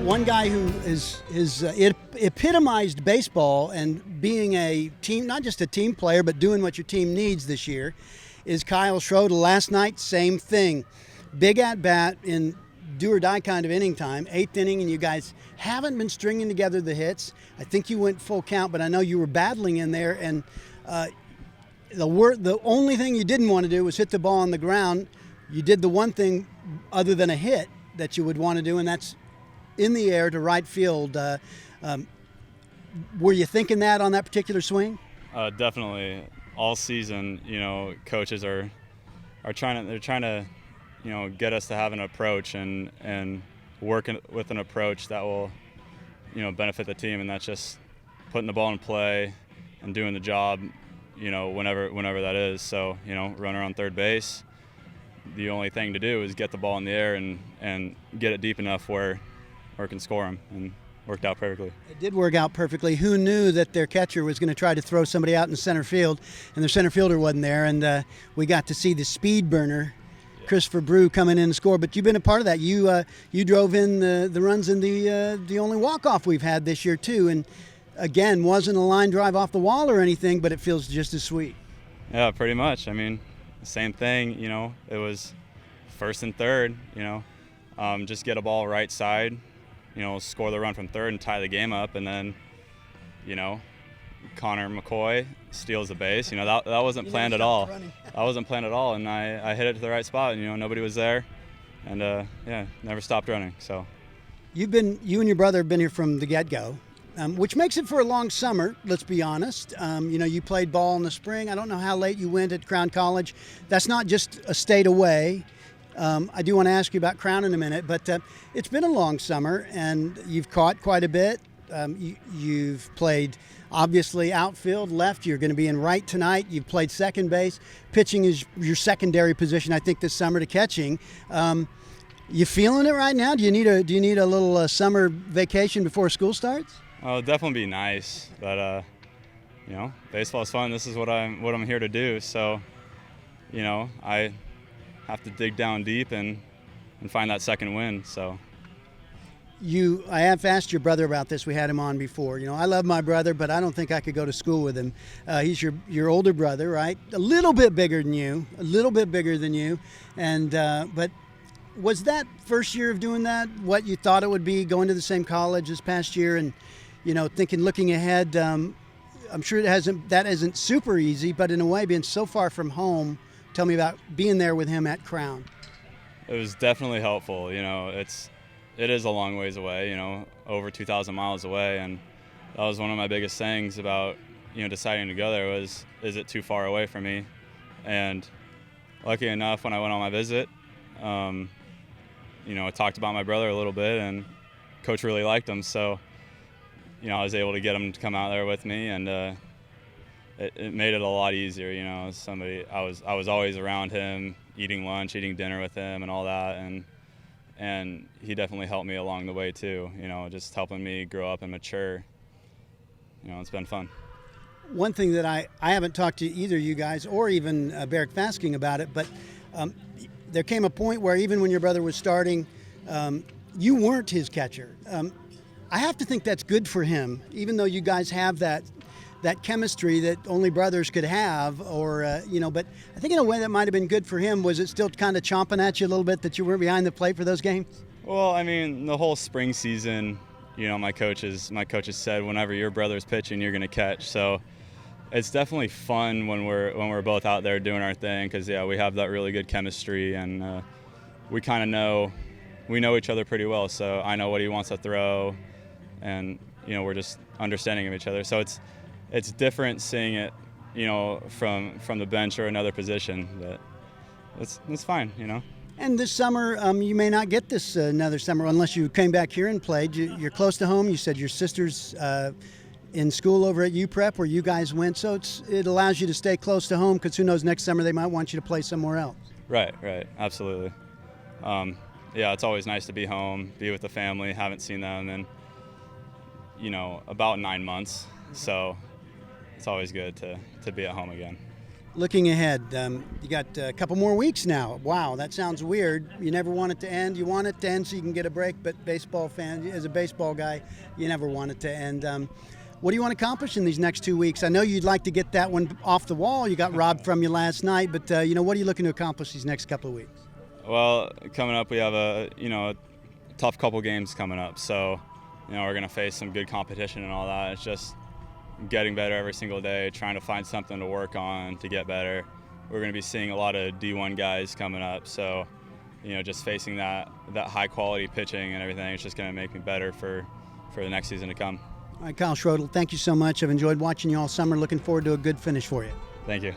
one guy who it epitomized baseball and being a team, not just a team player, but doing what your team needs this year, is Kyle Schroedle. Last night, same thing. Big at bat in do or die kind of inning time, 8th inning, and you guys haven't been stringing together the hits. I think you went full count, but I know you were battling in there, and the only thing you didn't want to do was hit the ball on the ground. You did the one thing other than a hit that you would want to do, and that's in the air to right field. Were you thinking that on that particular swing? Definitely. All season, coaches are trying to, get us to have an approach and work with an approach that will, benefit the team, and that's just putting the ball in play and doing the job, whenever that is. So, runner on third base, the only thing to do is get the ball in the air and get it deep enough where it can score them, and worked out perfectly. It did work out perfectly. Who knew that their catcher was going to try to throw somebody out in center field, and their center fielder wasn't there, and we got to see the speed burner, Christopher Brew, coming in and score. But you've been a part of that. You drove in the runs in the only walk-off we've had this year too, and again, wasn't a line drive off the wall or anything, but it feels just as sweet. Yeah, pretty much. I mean, same thing, it was first and third, just get a ball right side, score the run from third and tie the game up, and then, Connor McCoy steals the base. That wasn't planned at all. That wasn't planned at all, and I hit it to the right spot, and, nobody was there, and, never stopped running, so. You and your brother have been here from the get-go. Which makes it for a long summer, let's be honest. You played ball in the spring. I don't know how late you went at Crown College. That's not just a state away. I do want to ask you about Crown in a minute, but it's been a long summer, and you've caught quite a bit. You've played, obviously, outfield, left. You're going to be in right tonight. You've played second base. Pitching is your secondary position, I think, this summer to catching. You feeling it right now? Do you need a little summer vacation before school starts? Oh, it'd definitely be nice, but baseball is fun. This is what I'm here to do. So, I have to dig down deep and find that second win. So, I have asked your brother about this. We had him on before. I love my brother, but I don't think I could go to school with him. He's your older brother, right? A little bit bigger than you, and but. Was that first year of doing that what you thought it would be, going to the same college this past year, and looking ahead? I'm sure that isn't super easy, but in a way, being so far from home, tell me about being there with him at Crown. It was definitely helpful. It is a long ways away. Over 2,000 miles away, and that was one of my biggest things about deciding to go there was, is it too far away from me? And lucky enough, when I went on my visit, I talked about my brother a little bit, and Coach really liked him, so I was able to get him to come out there with me, and it made it a lot easier. I was always around him, eating lunch, eating dinner with him, and all that, and he definitely helped me along the way too. Just helping me grow up and mature. It's been fun. One thing that I haven't talked to either you guys or even Barrick Fasking about it, but there came a point where even when your brother was starting, you weren't his catcher. I have to think that's good for him, even though you guys have that chemistry that only brothers could have, or but I think in a way that might have been good for him. Was it still kind of chomping at you a little bit that you weren't behind the plate for those games? Well, I mean, the whole spring season, my coaches said whenever your brother's pitching, you're going to catch. So it's definitely fun when we're both out there doing our thing, because we have that really good chemistry, and we kind of know each other pretty well. So I know what he wants to throw, and we're just understanding of each other. So it's different seeing it from the bench or another position, but it's fine. And this summer, you may not get this another summer unless you came back here and played. You're close to home. You said your sister's in school over at UPrep where you guys went, so it allows you to stay close to home, because who knows, next summer they might want you to play somewhere else. Right, absolutely. It's always nice to be home, be with the family. Haven't seen them in about 9 months, so it's always good to be at home again. Looking ahead, you got a couple more weeks now. Wow, that sounds weird. You never want it to end. You want it to end so you can get a break, but baseball fan, as a baseball guy, you never want it to end. What do you want to accomplish in these next 2 weeks? I know you'd like to get that one off the wall. You got robbed from you last night, but what are you looking to accomplish these next couple of weeks? Well, coming up, we have a tough couple games coming up, so we're going to face some good competition and all that. It's just getting better every single day, trying to find something to work on to get better. We're going to be seeing a lot of D1 guys coming up, so just facing that high quality pitching and everything, it's just going to make me better for the next season to come. All right, Kyle Schroedle, thank you so much. I've enjoyed watching you all summer. Looking forward to a good finish for you. Thank you.